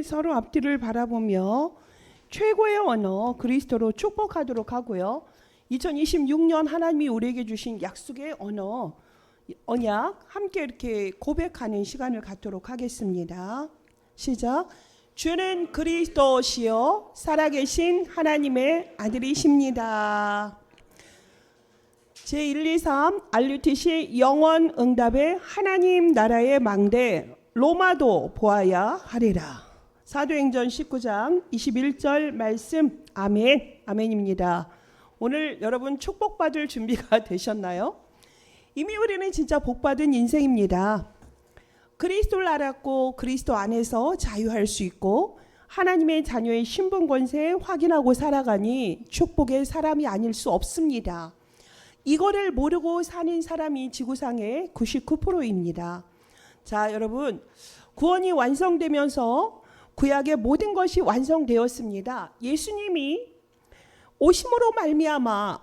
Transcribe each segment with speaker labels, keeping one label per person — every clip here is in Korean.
Speaker 1: 우리 서로 앞뒤를 바라보며 최고의 언어 그리스도로 축복하도록 하고요. 2026년 하나님이 우리에게 주신 약속의 언약 함께 이렇게 고백하는 시간을 갖도록 하겠습니다. 시작. 주는 그리스도시요 살아계신 하나님의 아들이십니다. 제123 RUTC 영원 응답의 하나님 나라의 망대 로마도 보아야 하리라. 사도행전 19장 21절 말씀 아멘 아멘입니다. 오늘 여러분 축복받을 준비가 되셨나요? 이미 우리는 진짜 복받은 인생입니다. 그리스도를 알았고 그리스도 안에서 자유할 수 있고 하나님의 자녀의 신분 권세 확인하고 살아가니 축복의 사람이 아닐 수 없습니다. 이거를 모르고 사는 사람이 지구상의 99%입니다. 자, 여러분 구원이 완성되면서 구약의 모든 것이 완성되었습니다. 예수님이 오심으로 말미암아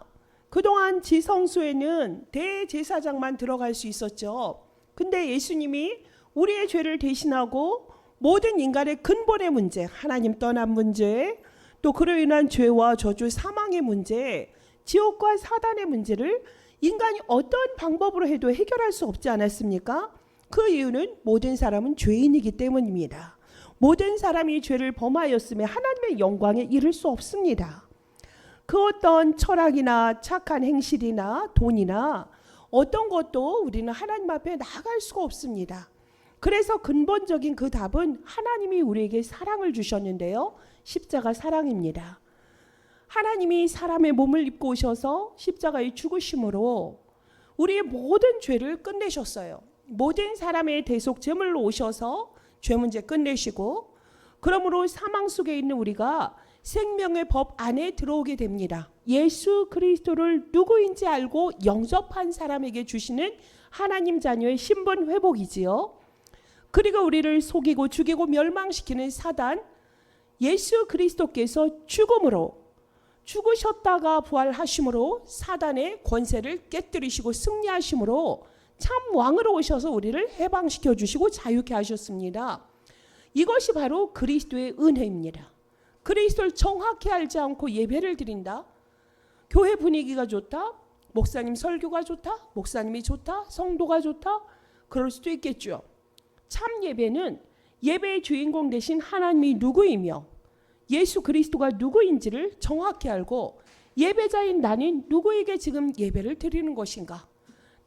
Speaker 1: 그동안 지성소에는 대제사장만 들어갈 수 있었죠. 근데 예수님이 우리의 죄를 대신하고 모든 인간의 근본의 문제, 하나님 떠난 문제, 또 그로 인한 죄와 저주 사망의 문제, 지옥과 사단의 문제를 인간이 어떤 방법으로 해도 해결할 수 없지 않았습니까? 그 이유는 모든 사람은 죄인이기 때문입니다. 모든 사람이 죄를 범하였으면 하나님의 영광에 이를 수 없습니다. 그 어떤 철학이나 착한 행실이나 돈이나 어떤 것도 우리는 하나님 앞에 나아갈 수가 없습니다. 그래서 근본적인 그 답은 하나님이 우리에게 사랑을 주셨는데요. 십자가 사랑입니다. 하나님이 사람의 몸을 입고 오셔서 십자가에 죽으심으로 우리의 모든 죄를 끝내셨어요. 모든 사람의 대속 제물로 오셔서 죄 문제 끝내시고 그러므로 사망 속에 있는 우리가 생명의 법 안에 들어오게 됩니다. 예수 그리스도를 누구인지 알고 영접한 사람에게 주시는 하나님 자녀의 신분 회복이지요. 그리고 우리를 속이고 죽이고 멸망시키는 사단, 예수 그리스도께서 죽음으로 죽으셨다가 부활하심으로 사단의 권세를 깨뜨리시고 승리하심으로 참 왕으로 오셔서 우리를 해방시켜 주시고 자유케 하셨습니다. 이것이 바로 그리스도의 은혜입니다. 그리스도를 정확히 알지 않고 예배를 드린다. 교회 분위기가 좋다. 목사님 설교가 좋다. 목사님이 좋다. 성도가 좋다. 그럴 수도 있겠죠. 참 예배는 예배의 주인공 되신 하나님이 누구이며 예수 그리스도가 누구인지를 정확히 알고 예배자인 나는 누구에게 지금 예배를 드리는 것인가?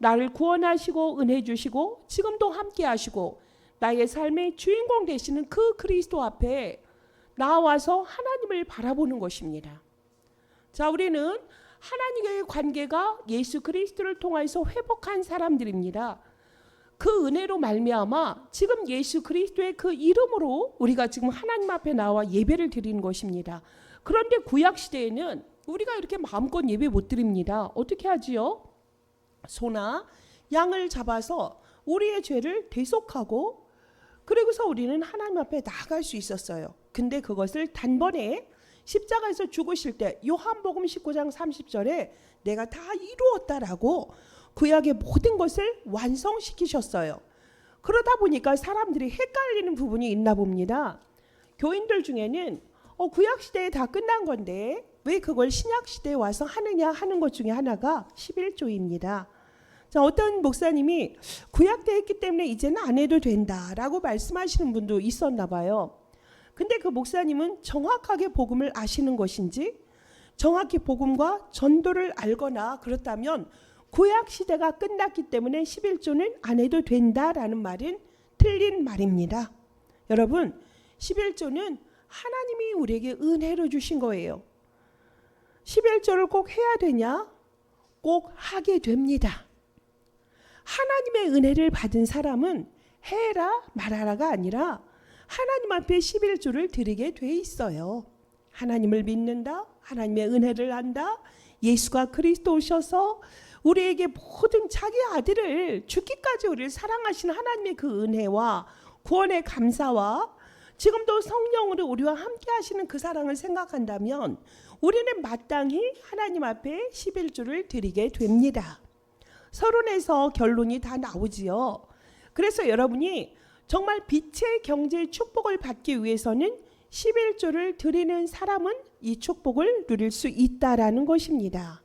Speaker 1: 나를 구원하시고 은혜 주시고 지금도 함께 하시고 나의 삶의 주인공 되시는 그 그리스도 앞에 나와서 하나님을 바라보는 것입니다. 자, 우리는 하나님과의 관계가 예수 그리스도를 통해서 회복한 사람들입니다. 그 은혜로 말미암아 지금 예수 그리스도의 그 이름으로 우리가 지금 하나님 앞에 나와 예배를 드리는 것입니다. 그런데 구약 시대에는 우리가 이렇게 마음껏 예배 못 드립니다. 어떻게 하지요? 소나 양을 잡아서 우리의 죄를 대속하고 그리고서 우리는 하나님 앞에 나아갈 수 있었어요. 근데 그것을 단번에 십자가에서 죽으실 때 요한복음 19장 30절에 내가 다 이루었다라고 구약의 모든 것을 완성시키셨어요. 그러다 보니까 사람들이 헷갈리는 부분이 있나 봅니다. 교인들 중에는 구약 시대에 다 끝난 건데 왜 그걸 신약 시대에 와서 하느냐 하는 것 중에 하나가 11조입니다. 자, 어떤 목사님이 구약 때 했기 때문에 이제는 안 해도 된다라고 말씀하시는 분도 있었나 봐요. 근데 그 목사님은 정확하게 복음을 아시는 것인지 정확히 복음과 전도를 알거나 그렇다면 구약 시대가 끝났기 때문에 11조는 안 해도 된다라는 말은 틀린 말입니다. 여러분, 11조는 하나님이 우리에게 은혜로 주신 거예요. 11조를 꼭 해야 되냐? 꼭 하게 됩니다. 하나님의 은혜를 받은 사람은 해라 말하라가 아니라 하나님 앞에 11조를 드리게 돼 있어요. 하나님을 믿는다. 하나님의 은혜를 안다. 예수가 그리스도 오셔서 우리에게 모든 자기 아들을 죽기까지 우리를 사랑하시는 하나님의 그 은혜와 구원의 감사와 지금도 성령으로 우리와 함께 하시는 그 사랑을 생각한다면 우리는 마땅히 하나님 앞에 11조를 드리게 됩니다. 서론에서 결론이 다 나오지요. 그래서 여러분이 정말 빛의 경제 축복을 받기 위해서는 11조를 드리는 사람은 이 축복을 누릴 수 있다라는 것입니다.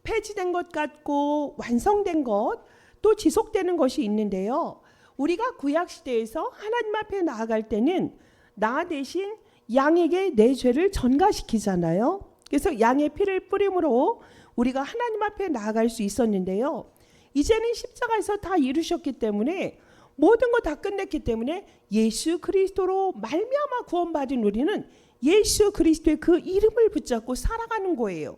Speaker 1: 폐지된 것 같고 완성된 것, 또 지속되는 것이 있는데요. 우리가 구약시대에서 하나님 앞에 나아갈 때는 나 대신 양에게 내 죄를 전가시키잖아요. 그래서 양의 피를 뿌림으로 우리가 하나님 앞에 나아갈 수 있었는데요. 이제는 십자가에서 다 이루셨기 때문에, 모든 거 다 끝냈기 때문에 예수 그리스도로 말미암아 구원받은 우리는 예수 그리스도의 그 이름을 붙잡고 살아가는 거예요.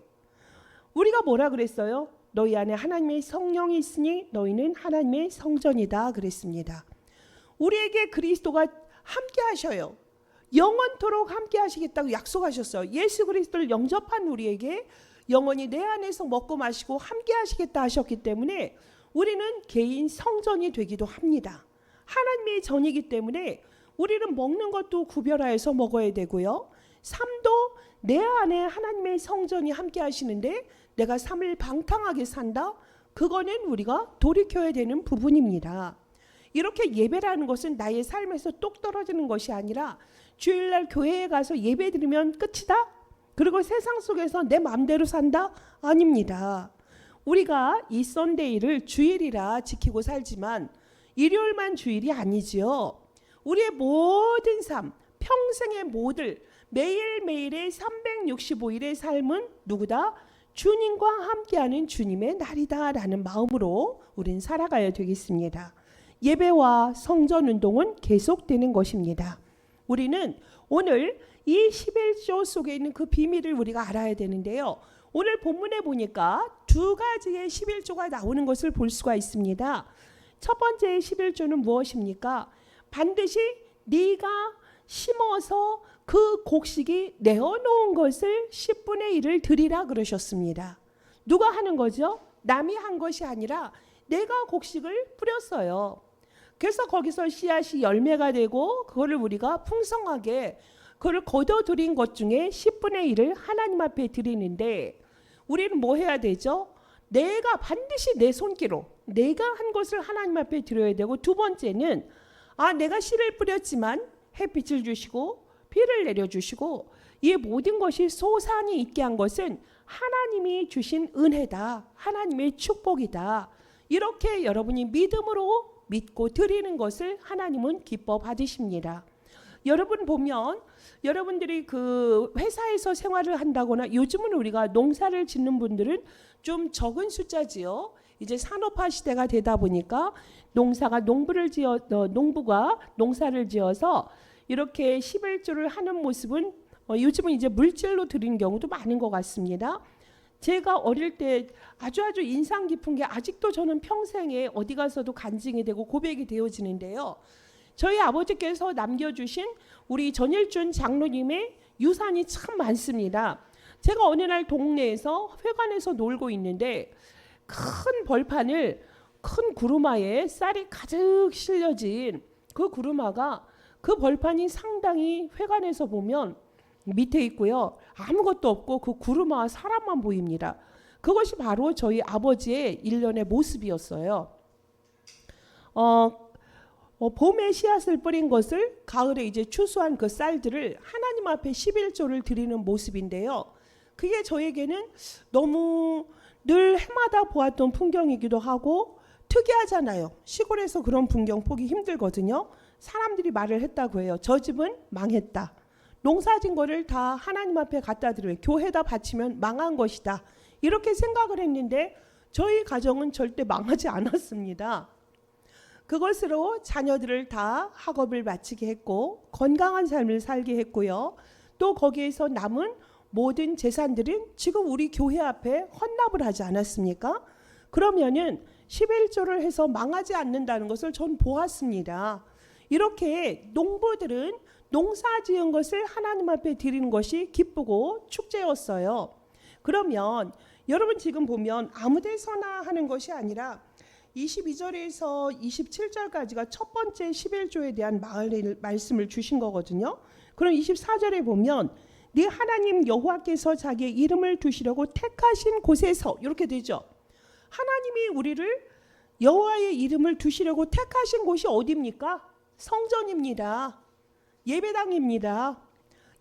Speaker 1: 우리가 뭐라 그랬어요? 너희 안에 하나님의 성령이 있으니 너희는 하나님의 성전이다 그랬습니다. 우리에게 그리스도가 함께 하셔요. 영원토록 함께 하시겠다고 약속하셨어요. 예수 그리스도를 영접한 우리에게 영원히 내 안에서 먹고 마시고 함께 하시겠다 하셨기 때문에 우리는 개인 성전이 되기도 합니다. 하나님의 전이기 때문에 우리는 먹는 것도 구별하여서 먹어야 되고요. 삶도 내 안에 하나님의 성전이 함께 하시는데 내가 삶을 방탕하게 산다? 그거는 우리가 돌이켜야 되는 부분입니다. 이렇게 예배라는 것은 나의 삶에서 똑 떨어지는 것이 아니라 주일날 교회에 가서 예배 드리면 끝이다? 그리고 세상 속에서 내 마음대로 산다? 아닙니다. 우리가 이 썬데이를 주일이라 지키고 살지만 일요일만 주일이 아니지요. 우리의 모든 삶, 평생의 모든 매일매일의 365일의 삶은 누구다? 주님과 함께하는 주님의 날이다라는 마음으로 우린 살아가야 되겠습니다. 예배와 성전운동은 계속되는 것입니다. 우리는 오늘 이 11조 속에 있는 그 비밀을 우리가 알아야 되는데요. 오늘 본문에 보니까 두 가지의 11조가 나오는 것을 볼 수가 있습니다. 첫 번째 11조는 무엇입니까? 반드시 네가 심어서 그 곡식이 내어놓은 것을 10분의 1을 드리라 그러셨습니다. 누가 하는 거죠? 남이 한 것이 아니라 내가 곡식을 뿌렸어요. 그래서 거기서 씨앗이 열매가 되고 그거를 우리가 풍성하게 그걸 거둬들인 것 중에 10분의 1을 하나님 앞에 드리는데 우리는 뭐 해야 되죠? 내가 반드시 내 손기로 내가 한 것을 하나님 앞에 드려야 되고, 두 번째는 내가 씨를 뿌렸지만 햇빛을 주시고 비를 내려주시고 이 모든 것이 소산이 있게 한 것은 하나님이 주신 은혜다. 하나님의 축복이다. 이렇게 여러분이 믿음으로 믿고 드리는 것을 하나님은 기뻐 받으십니다. 여러분 보면 여러분들이 그 회사에서 생활을 한다거나 요즘은 우리가 농사를 짓는 분들은 좀 적은 숫자지요. 이제 산업화 시대가 되다 보니까 농부가 농사를 지어서 이렇게 11조를 하는 모습은 요즘은 이제 물질로 드리는 경우도 많은 것 같습니다. 제가 어릴 때 아주 인상 깊은 게 아직도 저는 평생에 어디 가서도 간증이 되고 고백이 되어지는데요. 저희 아버지께서 남겨주신 우리 전일준 장로님의 유산이 참 많습니다. 제가 어느 날 동네에서 회관에서 놀고 있는데 큰 벌판을 큰 구루마에 쌀이 가득 실려진 그 구루마가 그 벌판이 상당히 회관에서 보면 밑에 있고요. 아무것도 없고 그 구루마와 사람만 보입니다. 그것이 바로 저희 아버지의 일련의 모습이었어요. 봄에 씨앗을 뿌린 것을 가을에 이제 추수한 그 쌀들을 하나님 앞에 11조를 드리는 모습인데요. 그게 저에게는 너무 늘 해마다 보았던 풍경이기도 하고 특이하잖아요. 시골에서 그런 풍경 보기 힘들거든요. 사람들이 말을 했다고 해요. 저 집은 망했다. 농사진 거를 다 하나님 앞에 갖다 드려요. 교회에다 바치면 망한 것이다. 이렇게 생각을 했는데 저희 가정은 절대 망하지 않았습니다. 그것으로 자녀들을 다 학업을 마치게 했고 건강한 삶을 살게 했고요. 또 거기에서 남은 모든 재산들은 지금 우리 교회 앞에 헌납을 하지 않았습니까? 그러면은 11조를 해서 망하지 않는다는 것을 전 보았습니다. 이렇게 농부들은 농사 지은 것을 하나님 앞에 드리는 것이 기쁘고 축제였어요. 그러면 여러분 지금 보면 아무 데서나 하는 것이 아니라 22절에서 27절까지가 첫 번째 11조에 대한 말씀을 주신 거거든요. 그럼 24절에 보면 네 하나님 여호와께서 자기의 이름을 두시려고 택하신 곳에서 이렇게 되죠. 하나님이 우리를 여호와의 이름을 두시려고 택하신 곳이 어디입니까? 성전입니다. 예배당입니다.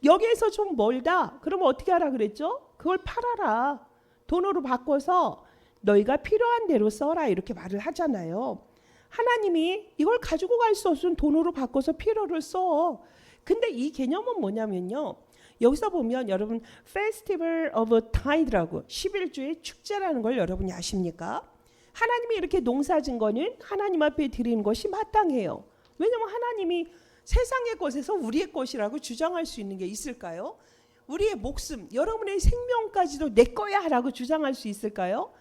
Speaker 1: 여기에서 좀 멀다. 그러면 어떻게 하라 그랬죠? 그걸 팔아라. 돈으로 바꿔서 너희가 필요한 대로 써라. 이렇게 말을 하잖아요. 하나님이 이걸 가지고 갈 수 없으면 돈으로 바꿔서 필요를 써. 근데 이 개념은 뭐냐면요. 여기서 보면 여러분 Festival of Tide라고 11주의 축제라는 걸 여러분이 아십니까? 하나님이 이렇게 농사진 거는 하나님 앞에 드리는 것이 마땅해요. 왜냐하면 하나님이 세상의 것에서 우리의 것이라고 주장할 수 있는 게 있을까요? 우리의 목숨, 여러분의 생명까지도 내 거야 라고 주장할 수 있을까요?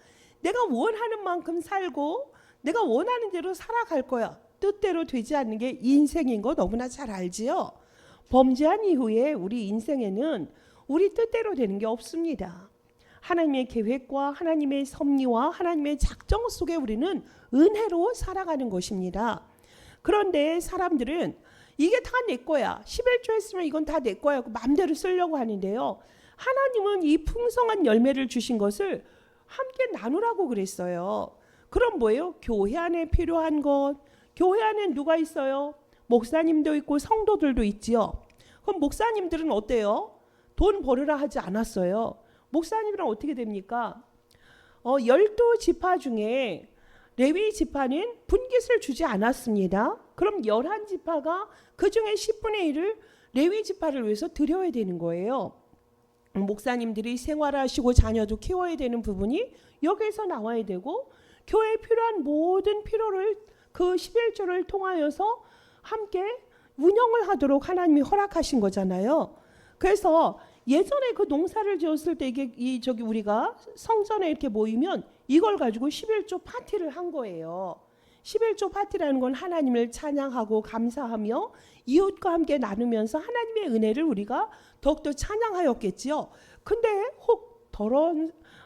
Speaker 1: 내가 원하는 만큼 살고 내가 원하는 대로 살아갈 거야. 뜻대로 되지 않는 게 인생인 거 너무나 잘 알지요. 범죄한 이후에 우리 인생에는 우리 뜻대로 되는 게 없습니다. 하나님의 계획과 하나님의 섭리와 하나님의 작정 속에 우리는 은혜로 살아가는 것입니다. 그런데 사람들은 이게 다 내 거야. 11조 했으면 이건 다 내 거야. 마음대로 쓰려고 하는데요. 하나님은 이 풍성한 열매를 주신 것을 함께 나누라고 그랬어요. 그럼 뭐예요? 교회 안에 필요한 것. 교회 안에 누가 있어요? 목사님도 있고 성도들도 있지요. 그럼 목사님들은 어때요? 돈 벌으라 하지 않았어요. 목사님들은 어떻게 됩니까? 12지파 중에 레위 지파는 분깃을 주지 않았습니다. 그럼 11지파가 그 중에 10분의 1을 레위 지파를 위해서 드려야 되는 거예요. 목사님들이 생활하시고 자녀도 키워야 되는 부분이 여기에서 나와야 되고 교회에 필요한 모든 필요를 그 11조를 통하여서 함께 운영을 하도록 하나님이 허락하신 거잖아요. 그래서 예전에 그 농사를 지었을 때 이게 저기 우리가 성전에 이렇게 모이면 이걸 가지고 11조 파티를 한 거예요. 11조 파티라는 건 하나님을 찬양하고 감사하며 이웃과 함께 나누면서 하나님의 은혜를 우리가 더욱더 찬양하였겠지요. 근데 혹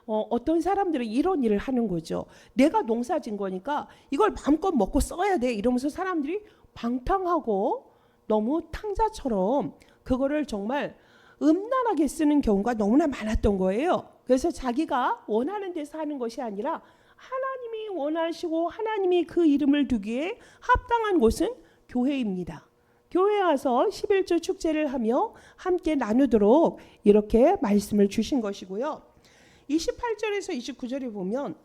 Speaker 1: 어떤 사람들은 이런 일을 하는 거죠. 내가 농사 진 거니까 이걸 마음껏 먹고 써야 돼 이러면서 사람들이 방탕하고 너무 탕자처럼 그거를 정말 음란하게 쓰는 경우가 너무나 많았던 거예요. 그래서 자기가 원하는 데서 하는 것이 아니라 하나님이 원하시고 하나님이 그 이름을 두기에 합당한 곳은 교회입니다. 교회에 와서 11조 축제를 하며 함께 나누도록 이렇게 말씀을 주신 것이고요. 28절에서 29절에 보면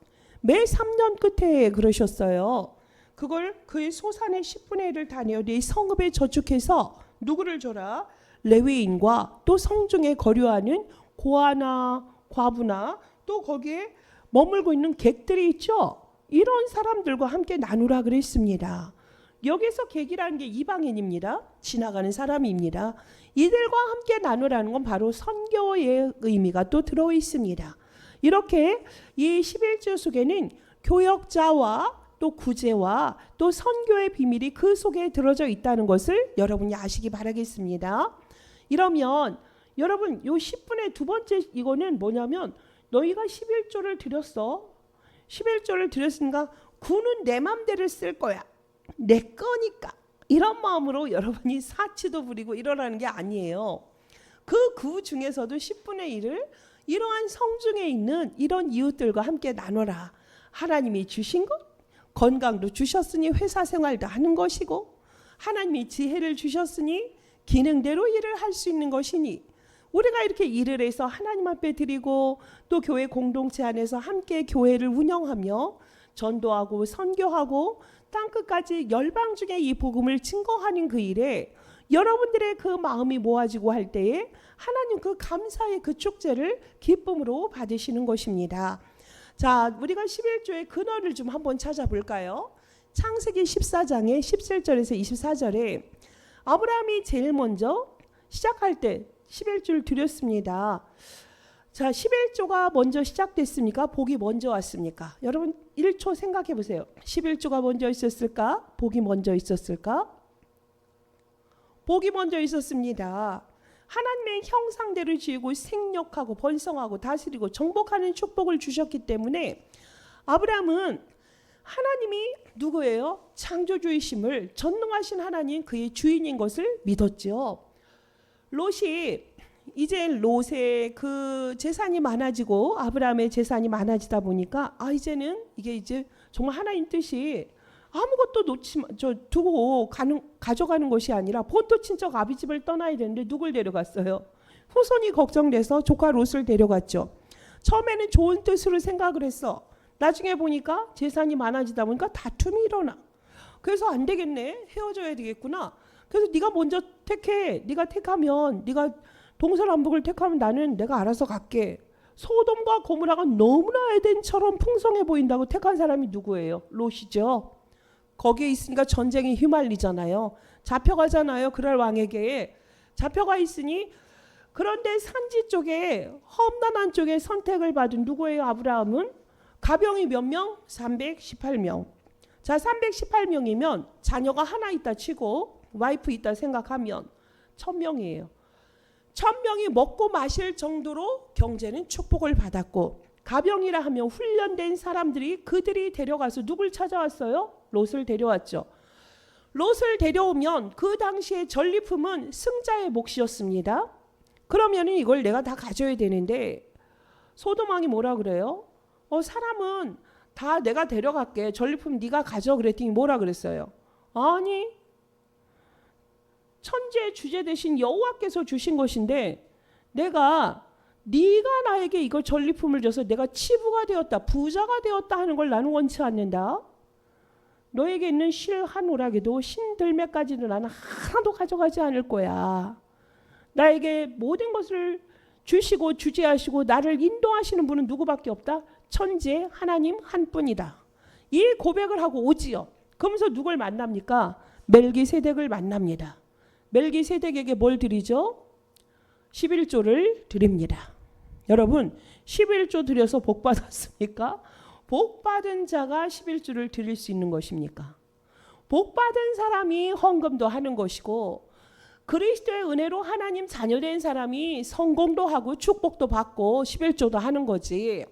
Speaker 1: 매 3년 끝에 그러셨어요. 그걸 그의 소산의 10분의 1을 다 내어 네 성읍에 저축해서 누구를 줘라? 레위인과 또 성중에 거류하는 고아나 과부나 또 거기에 머물고 있는 객들이 있죠. 이런 사람들과 함께 나누라 그랬습니다. 여기서 객이라는 게 이방인입니다. 지나가는 사람입니다. 이들과 함께 나누라는 건 바로 선교의 의미가 또 들어 있습니다. 이렇게 이 11조 속에는 교역자와 또 구제와 또 선교의 비밀이 그 속에 들어져 있다는 것을 여러분이 아시기 바라겠습니다. 이러면 여러분 요 10분의 두 번째 이거는 뭐냐면 너희가 11조를 드렸어. 11조를 드렸으니까 구는 내 맘대로 쓸 거야. 내 거니까. 이런 마음으로 여러분이 사치도 부리고 이러라는 게 아니에요. 그 구 중에서도 10분의 1을 이러한 성중에 있는 이런 이웃들과 함께 나눠라. 하나님이 주신 것, 건강도 주셨으니 회사 생활도 하는 것이고 하나님이 지혜를 주셨으니 기능대로 일을 할 수 있는 것이니 우리가 이렇게 일을 해서 하나님 앞에 드리고 또 교회 공동체 안에서 함께 교회를 운영하며 전도하고 선교하고 땅끝까지 열방 중에 이 복음을 증거하는 그 일에 여러분들의 그 마음이 모아지고 할 때에 하나님 그 감사의 그 축제를 기쁨으로 받으시는 것입니다. 자, 우리가 11조의 근원을 좀 한번 찾아볼까요? 창세기 14장의 17절에서 24절에 아브라함이 제일 먼저 시작할 때 11조를 드렸습니다. 자, 11조가 먼저 시작됐습니까? 복이 먼저 왔습니까? 여러분 1초 생각해 보세요. 11조가 먼저 있었을까? 복이 먼저 있었을까? 복이 먼저 있었습니다. 하나님의 형상대로 지으고 생육하고 번성하고 다스리고 정복하는 축복을 주셨기 때문에 아브라함은 하나님이 누구예요? 창조주이심을 전능하신 하나님 그의 주인인 것을 믿었죠. 롯이 이제 롯의 그 재산이 많아지고 아브라함의 재산이 많아지다 보니까 이제는 이게 이제 정말 하나님 뜻이 아무것도 두고 가져가는 것이 아니라 본토 친척 아비집을 떠나야 되는데 누굴 데려갔어요? 후손이 걱정돼서 조카 롯을 데려갔죠. 처음에는 좋은 뜻으로 생각을 했어. 나중에 보니까 재산이 많아지다 보니까 다툼이 일어나. 그래서 안 되겠네. 헤어져야 되겠구나. 그래서 네가 먼저 택해. 네가 택하면, 네가 동서남북을 택하면 나는 내가 알아서 갈게. 소돔과 고모라가 너무나 에덴처럼 풍성해 보인다고 택한 사람이 누구예요? 롯이죠. 거기에 있으니까 전쟁에 휘말리잖아요. 잡혀가잖아요. 그럴 왕에게 잡혀가 있으니, 그런데 산지 쪽에 험난한 쪽에 선택을 받은 누구예요? 아브라함은 가병이 몇 명? 318명. 자, 318명이면 자녀가 하나 있다 치고 와이프 있다 생각하면 1000명이에요. 1000명이 먹고 마실 정도로 경제는 축복을 받았고, 가병이라 하면 훈련된 사람들이 그들이 데려가서 누굴 찾아왔어요? 롯을 데려왔죠. 롯을 데려오면 그 당시에 전리품은 승자의 몫이었습니다. 그러면 이걸 내가 다 가져야 되는데 소돔 왕이 뭐라 그래요? 사람은 다 내가 데려갈게. 전리품 네가 가져. 그랬더니 뭐라 그랬어요? 아니, 천지의 주제 대신 여호와께서 주신 것인데 네가 나에게 이걸 전리품을 줘서 내가 치부가 되었다, 부자가 되었다 하는 걸 나는 원치 않는다. 너에게 있는 실 한 오락에도 신들매까지는 나는 하나도 가져가지 않을 거야. 나에게 모든 것을 주시고 주재하시고 나를 인도하시는 분은 누구밖에 없다? 천지의 하나님 한 분이다. 이 고백을 하고 오지요. 그러면서 누굴 만납니까? 멜기세덱을 만납니다. 멜기세덱에게 뭘 드리죠? 11조를 드립니다. 여러분, 11조 드려서 복 받았습니까? 복 받은 자가 11조를 드릴 수 있는 것입니까? 복 받은 사람이 헌금도 하는 것이고, 그리스도의 은혜로 하나님 자녀된 사람이 성공도 하고 축복도 받고 11조도 하는 거지.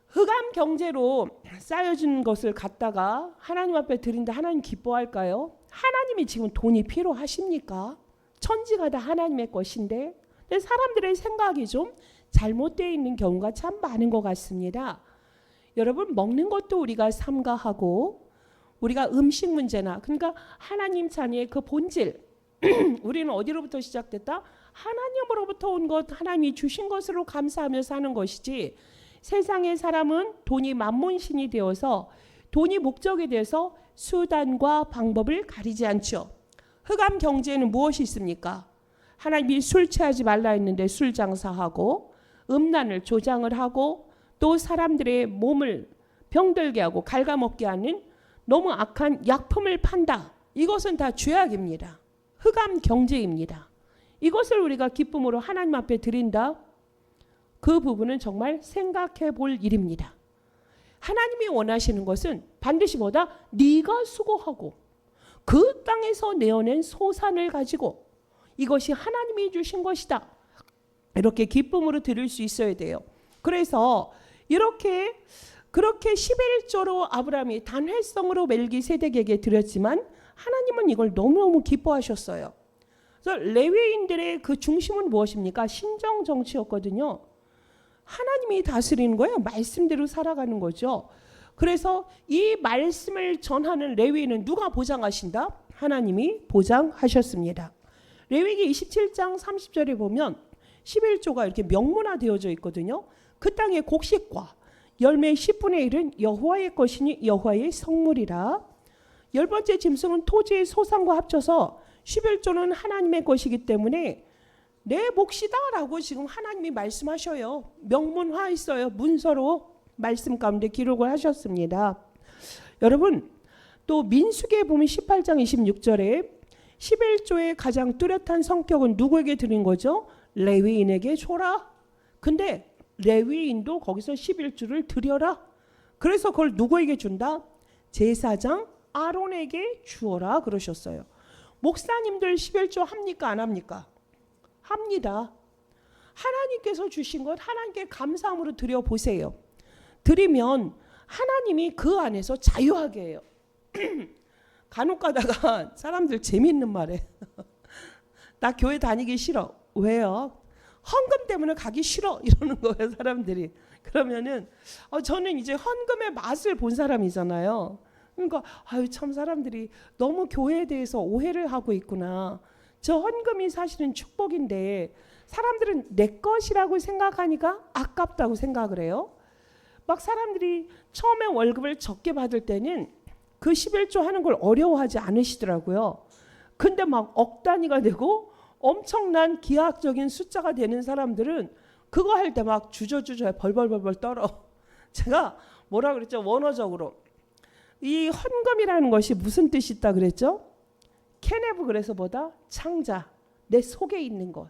Speaker 1: 흑암 경제로 쌓여진 것을 갖다가 하나님 앞에 드린다 하나님 기뻐할까요? 하나님이 지금 돈이 필요하십니까? 천지가 다 하나님의 것인데. 근데 사람들의 생각이 좀 잘못되어 있는 경우가 참 많은 것 같습니다. 여러분, 먹는 것도 우리가 삼가하고, 우리가 음식 문제나, 그러니까 하나님 자녀의 그 본질, 우리는 어디로부터 시작됐다? 하나님으로부터 온 것, 하나님이 주신 것으로 감사하며 사는 것이지, 세상의 사람은 돈이 만몬신이 되어서, 돈이 목적이 돼서 수단과 방법을 가리지 않죠. 흑암 경제에는 무엇이 있습니까? 하나님이 술 취하지 말라 했는데 술 장사하고, 음란을 조장을 하고, 또 사람들의 몸을 병들게 하고 갉아먹게 하는 너무 악한 약품을 판다. 이것은 다 죄악입니다. 흑암 경제입니다. 이것을 우리가 기쁨으로 하나님 앞에 드린다. 그 부분은 정말 생각해 볼 일입니다. 하나님이 원하시는 것은 반드시 뭐다? 네가 수고하고 그 땅에서 내어낸 소산을 가지고 이것이 하나님이 주신 것이다. 이렇게 기쁨으로 드릴 수 있어야 돼요. 그래서 그렇게 11조로 아브라함이 단회성으로 멜기세덱에게 드렸지만 하나님은 이걸 너무너무 기뻐하셨어요. 그래서 레위인들의 그 중심은 무엇입니까? 신정 정치였거든요. 하나님이 다스리는 거예요. 말씀대로 살아가는 거죠. 그래서 이 말씀을 전하는 레위인은 누가 보장하신다? 하나님이 보장하셨습니다. 레위기 27장 30절에 보면 11조가 이렇게 명문화되어져 있거든요. 그 땅의 곡식과 열매의 10분의 1은 여호와의 것이니 여호와의 성물이라. 열 번째 짐승은 토지의 소산과 합쳐서 11조는 하나님의 것이기 때문에 내 몫이다라고 지금 하나님이 말씀하셔요. 명문화했어요. 문서로 말씀 가운데 기록을 하셨습니다. 여러분, 또 민수기에 보면 18장 26절에 11조의 가장 뚜렷한 성격은 누구에게 드린 거죠? 레위인에게 줘라. 근데 레위인도 거기서 11조를 드려라. 그래서 그걸 누구에게 준다? 제사장 아론에게 주어라 그러셨어요. 목사님들 11조 합니까? 안 합니까? 합니다. 하나님께서 주신 것 하나님께 감사함으로 드려보세요. 드리면 하나님이 그 안에서 자유하게 해요. 간혹 가다가 사람들 재미있는 말에 나 교회 다니기 싫어. 왜요? 헌금 때문에 가기 싫어 이러는 거예요, 사람들이. 그러면은 저는 이제 헌금의 맛을 본 사람이잖아요. 그러니까 아유 참 사람들이 너무 교회에 대해서 오해를 하고 있구나. 저 헌금이 사실은 축복인데 사람들은 내 것이라고 생각하니까 아깝다고 생각을 해요. 막 사람들이 처음에 월급을 적게 받을 때는 그 11조 하는 걸 어려워하지 않으시더라고요. 근데 막 억 단위가 되고 엄청난 기하학적인 숫자가 되는 사람들은 그거 할 때 막 주저주저 벌벌벌벌 떨어. 제가 뭐라 그랬죠? 원어적으로 이 헌금이라는 것이 무슨 뜻이 있다 그랬죠? 케네브 그래서 뭐다? 창자, 내 속에 있는 것.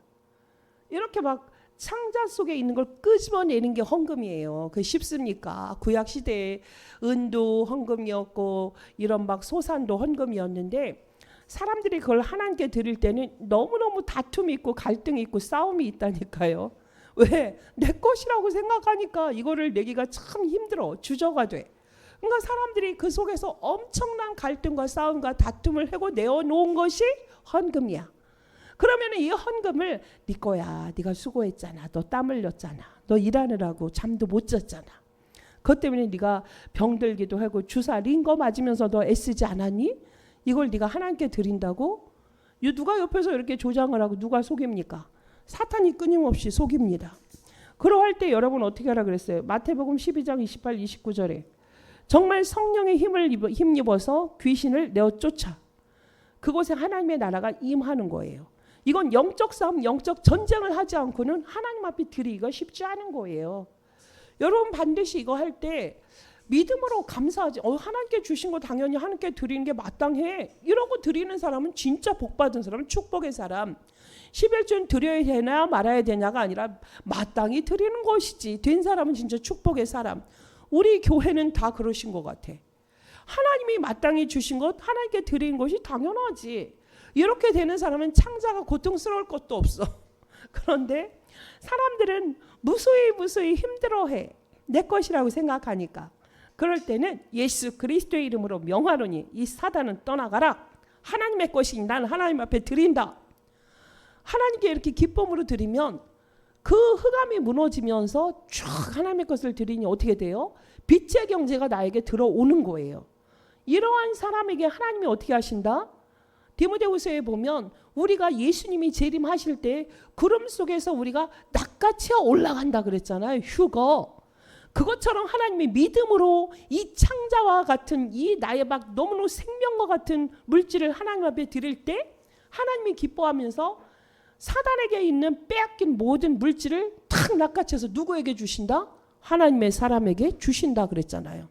Speaker 1: 이렇게 막 창자 속에 있는 걸 끄집어내는 게 헌금이에요. 그 쉽습니까? 구약 시대에 은도 헌금이었고 이런 막 소산도 헌금이었는데 사람들이 그걸 하나님께 드릴 때는 너무너무 다툼이 있고 갈등이 있고 싸움이 있다니까요. 왜? 내 것이라고 생각하니까 이거를 내기가 참 힘들어. 주저가 돼. 그러니까 사람들이 그 속에서 엄청난 갈등과 싸움과 다툼을 하고 내어놓은 것이 헌금이야. 그러면 이 헌금을 네 거야. 네가 수고했잖아. 너 땀 흘렸잖아. 너 일하느라고 잠도 못 잤잖아. 그것 때문에 네가 병들기도 하고 주사 링거 맞으면서 너 애쓰지 않았니? 이걸 네가 하나님께 드린다고? 누가 옆에서 이렇게 조장을 하고 누가 속입니까? 사탄이 끊임없이 속입니다. 그러할 때 여러분 어떻게 하라 그랬어요? 마태복음 12장 28, 29절에 정말 성령의 힘을 힘입어서 귀신을 내어 쫓아 그곳에 하나님의 나라가 임하는 거예요. 이건 영적 싸움, 영적 전쟁을 하지 않고는 하나님 앞에 드리기가 쉽지 않은 거예요. 여러분 반드시 이거 할 때 믿음으로 감사하지. 하나님께 주신 거 당연히 하나님께 드리는 게 마땅해. 이러고 드리는 사람은 진짜 복 받은 사람, 축복의 사람. 11조는 드려야 되나 말아야 되냐가 아니라 마땅히 드리는 것이지. 된 사람은 진짜 축복의 사람. 우리 교회는 다 그러신 것 같아. 하나님이 마땅히 주신 것 하나님께 드리는 것이 당연하지. 이렇게 되는 사람은 창자가 고통스러울 것도 없어. 그런데 사람들은 무수히 힘들어해. 내 것이라고 생각하니까. 그럴 때는 예수 그리스도의 이름으로 명하노니 이 사단은 떠나가라. 하나님의 것이니 나는 하나님 앞에 드린다. 하나님께 이렇게 기쁨으로 드리면 그 흑암이 무너지면서 쭉 하나님의 것을 드리니 어떻게 돼요? 빛의 경제가 나에게 들어오는 거예요. 이러한 사람에게 하나님이 어떻게 하신다? 디모데후서에 보면 우리가 예수님이 재림하실 때 구름 속에서 우리가 낚같이 올라간다 그랬잖아요. 휴거. 그것처럼 하나님이 믿음으로 이 창자와 같은 이 나의 막 너무너무 생명과 같은 물질을 하나님 앞에 드릴 때 하나님이 기뻐하면서 사단에게 있는 빼앗긴 모든 물질을 탁 낚아채서 누구에게 주신다? 하나님의 사람에게 주신다 그랬잖아요.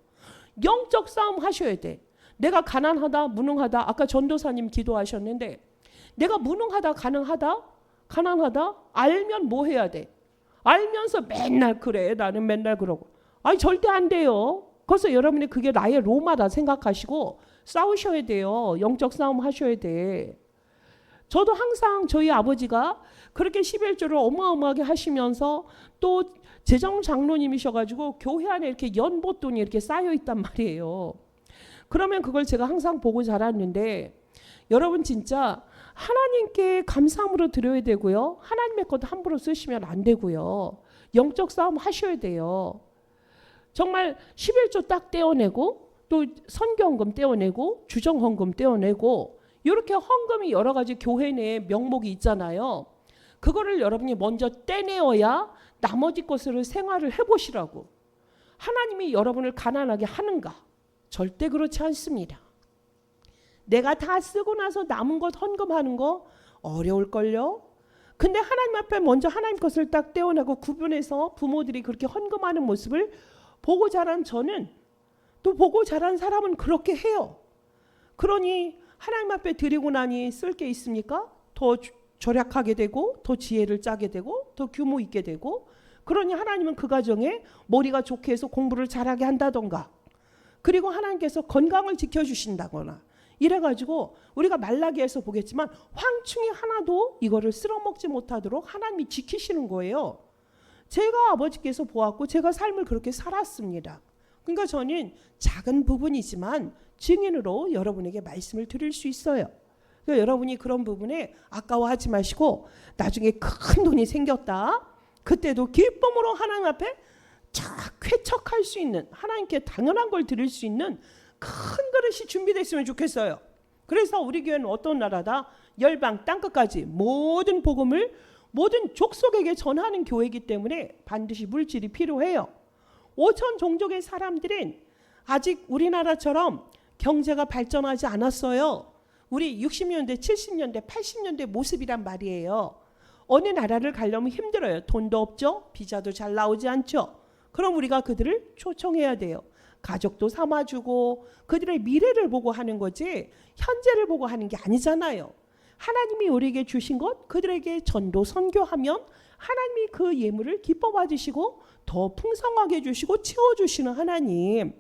Speaker 1: 영적 싸움 하셔야 돼. 내가 가난하다 무능하다 아까 전도사님 기도하셨는데 내가 무능하다 가난하다 알면 뭐 해야 돼? 알면서 맨날 그래 나는 맨날 그러고 아니 절대 안 돼요. 그래서 여러분이 그게 나의 로마다 생각하시고 싸우셔야 돼요. 영적 싸움 하셔야 돼. 저도 항상 저희 아버지가 그렇게 11조를 어마어마하게 하시면서 또 재정 장로님이셔가지고 교회 안에 이렇게 연보돈이 이렇게 쌓여 있단 말이에요. 그러면 그걸 제가 항상 보고 자랐는데 여러분 진짜 하나님께 감사함으로 드려야 되고요. 하나님의 것 함부로 쓰시면 안 되고요. 영적 싸움 하셔야 돼요. 정말 11조 딱 떼어내고 또 선교헌금 떼어내고 주정헌금 떼어내고 이렇게 헌금이 여러 가지 교회 내에 명목이 있잖아요. 그거를 여러분이 먼저 떼내어야 나머지 것으로 생활을 해보시라고. 하나님이 여러분을 가난하게 하는가? 절대 그렇지 않습니다. 내가 다 쓰고 나서 남은 것 헌금하는 거 어려울걸요? 근데 하나님 앞에 먼저 하나님 것을 딱 떼어내고 구분해서 부모들이 그렇게 헌금하는 모습을 보고 자란 저는 또 보고 자란 사람은 그렇게 해요. 그러니 하나님 앞에 드리고 나니 쓸 게 있습니까? 더 절약하게 되고 더 지혜를 짜게 되고 더 규모 있게 되고 그러니 하나님은 그 가정에 머리가 좋게 해서 공부를 잘하게 한다던가 그리고 하나님께서 건강을 지켜주신다거나 이래가지고 우리가 말라기에서 보겠지만 황충이 하나도 이거를 쓸어먹지 못하도록 하나님이 지키시는 거예요. 제가 아버지께서 보았고 제가 삶을 그렇게 살았습니다. 그러니까 저는 작은 부분이지만 증인으로 여러분에게 말씀을 드릴 수 있어요. 그러니까 여러분이 그런 부분에 아까워하지 마시고 나중에 큰 돈이 생겼다. 그때도 기쁨으로 하나님 앞에 쫙 쾌척할 수 있는 하나님께 당연한 걸 드릴 수 있는 큰 그릇이 준비됐으면 좋겠어요. 그래서 우리 교회는 어떤 나라다? 열방 땅끝까지 모든 복음을 모든 족속에게 전하는 교회이기 때문에 반드시 물질이 필요해요. 5천 종족의 사람들은 아직 우리나라처럼 경제가 발전하지 않았어요. 우리 60년대, 70년대, 80년대 모습이란 말이에요. 어느 나라를 가려면 힘들어요. 돈도 없죠. 비자도 잘 나오지 않죠. 그럼 우리가 그들을 초청해야 돼요. 가족도 삼아주고 그들의 미래를 보고 하는 거지 현재를 보고 하는 게 아니잖아요. 하나님이 우리에게 주신 것 그들에게 전도 선교하면 하나님이 그 예물을 기뻐 받으시고 더 풍성하게 주시고 채워주시는 하나님.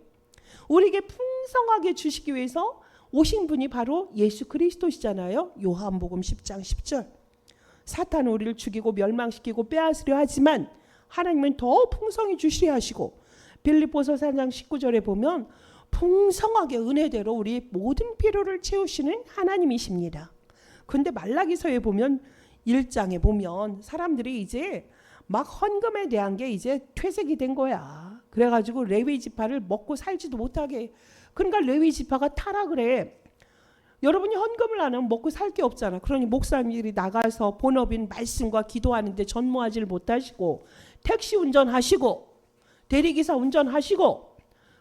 Speaker 1: 우리에게 풍성하게 주시기 위해서 오신 분이 바로 예수 그리스도시잖아요. 요한복음 10장 10절. 사탄은 우리를 죽이고 멸망시키고 빼앗으려 하지만 하나님은 더 풍성히 주시려 하시고 빌립보서 4장 19절에 보면 풍성하게 은혜대로 우리 모든 필요를 채우시는 하나님이십니다. 근데 말라기서에 보면 1장에 보면 사람들이 이제 막 헌금에 대한 게 이제 퇴색이 된 거야. 그래가지고 레위 지파를 먹고 살지도 못하게. 그러니까 레위 지파가 타락을 해. 여러분이 헌금을 안 하면 먹고 살 게 없잖아. 그러니 목사님들이 나가서 본업인 말씀과 기도하는데 전무하지를 못하시고 택시 운전하시고 대리기사 운전하시고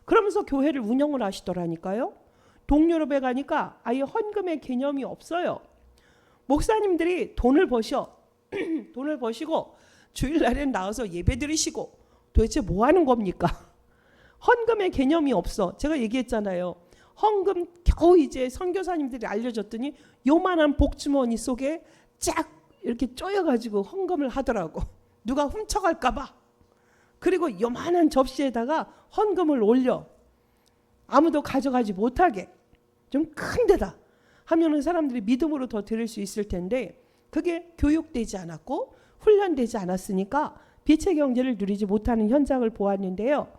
Speaker 1: 그러면서 교회를 운영을 하시더라니까요. 동유럽에 가니까 아예 헌금의 개념이 없어요. 목사님들이 돈을 버셔. 돈을 버시고 주일날엔 나와서 예배 드리시고 도대체 뭐 하는 겁니까? 헌금의 개념이 없어. 제가 얘기했잖아요. 헌금 겨우 이제 선교사님들이 알려줬더니 요만한 복주머니 속에 쫙 이렇게 쪼여가지고 헌금을 하더라고. 누가 훔쳐갈까 봐. 그리고 요만한 접시에다가 헌금을 올려. 아무도 가져가지 못하게. 좀 큰 데다 하면은 사람들이 믿음으로 더 드릴 수 있을 텐데 그게 교육되지 않았고 훈련되지 않았으니까 빛의 경제를 누리지 못하는 현장을 보았는데요.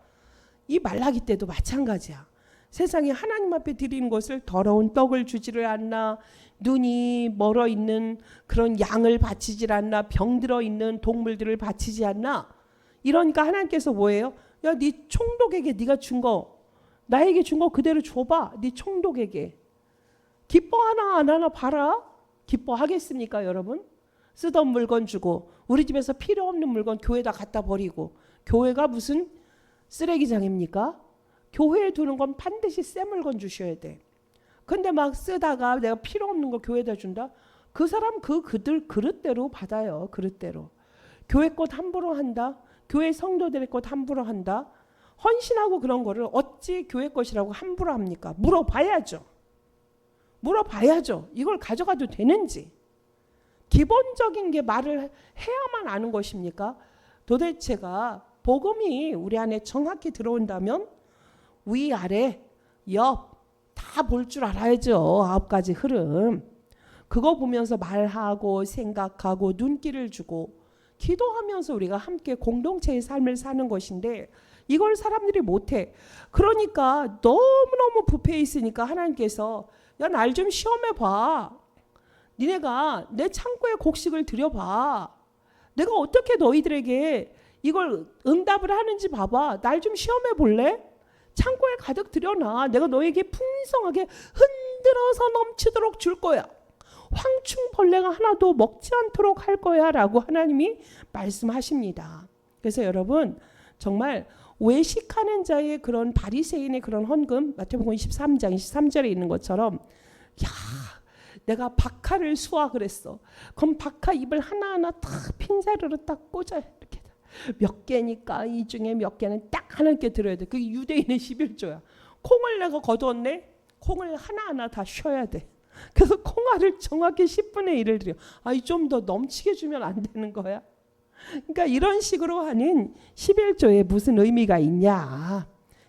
Speaker 1: 이 말라기 때도 마찬가지야. 세상에 하나님 앞에 드리는 것을 더러운 떡을 주지를 않나, 눈이 멀어 있는 그런 양을 바치질 않나, 병들어 있는 동물들을 바치지 않나. 이러니까 하나님께서 뭐예요? 야, 네 총독에게 네가 준 거, 나에게 준 거 그대로 줘봐. 네 총독에게. 기뻐하나 안 하나 봐라. 기뻐하겠습니까 여러분? 쓰던 물건 주고 우리 집에서 필요 없는 물건 교회에다 갖다 버리고 교회가 무슨 쓰레기장입니까? 교회에 두는 건 반드시 새 물건 주셔야 돼. 근데 막 쓰다가 내가 필요 없는 거 교회에다 준다? 그 사람 그들 그릇대로 받아요. 그릇대로. 교회 것 함부로 한다? 교회 성도들의 것 함부로 한다? 헌신하고 그런 거를 어찌 교회 것이라고 함부로 합니까? 물어봐야죠. 물어봐야죠. 이걸 가져가도 되는지. 기본적인 게 말을 해야만 아는 것입니까? 도대체가 복음이 우리 안에 정확히 들어온다면 위아래 옆 다 볼 줄 알아야죠. 9가지 흐름. 그거 보면서 말하고 생각하고 눈길을 주고 기도하면서 우리가 함께 공동체의 삶을 사는 것인데 이걸 사람들이 못해. 그러니까 너무너무 부패해 있으니까 하나님께서 야, 날 좀 시험해 봐. 니네가 내 창고에 곡식을 들여봐. 내가 어떻게 너희들에게 이걸 응답을 하는지 봐봐. 날 좀 시험해 볼래? 창고에 가득 들여놔. 내가 너에게 풍성하게 흔들어서 넘치도록 줄 거야. 황충벌레가 하나도 먹지 않도록 할 거야 라고 하나님이 말씀하십니다. 그래서 여러분 정말 외식하는 자의 그런 바리새인의 그런 헌금 마태복음 23장 23절에 있는 것처럼 야 내가 박하를 수확을 했어. 그럼 박하 잎을 하나하나 다 핀자루로 딱 꽂아 이렇게 몇 개니까 이 중에 몇 개는 딱 하나님께 드려야 돼. 그게 유대인의 11조야. 콩을 내가 거두었네. 콩을 하나하나 다 쉬어야 돼. 그래서 콩알을 정확히 10분의 1을 드려. 아이 좀 더 넘치게 주면 안 되는 거야. 그러니까 이런 식으로 하는 11조에 무슨 의미가 있냐.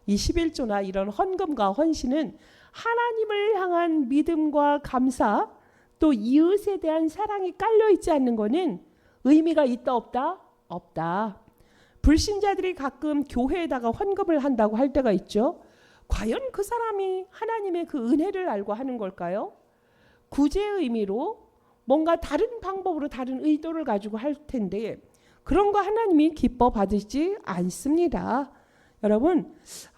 Speaker 1: 이 11조나 이런 헌금과 헌신은 하나님을 향한 믿음과 감사 또 이웃에 대한 사랑이 깔려있지 않는 것은 의미가 있다 없다? 없다. 불신자들이 가끔 교회에다가 헌금을 한다고 할 때가 있죠. 과연 그 사람이 하나님의 그 은혜를 알고 하는 걸까요? 구제의 의미로 뭔가 다른 방법으로 다른 의도를 가지고 할 텐데 그런 거 하나님이 기뻐 받으시지 않습니다. 여러분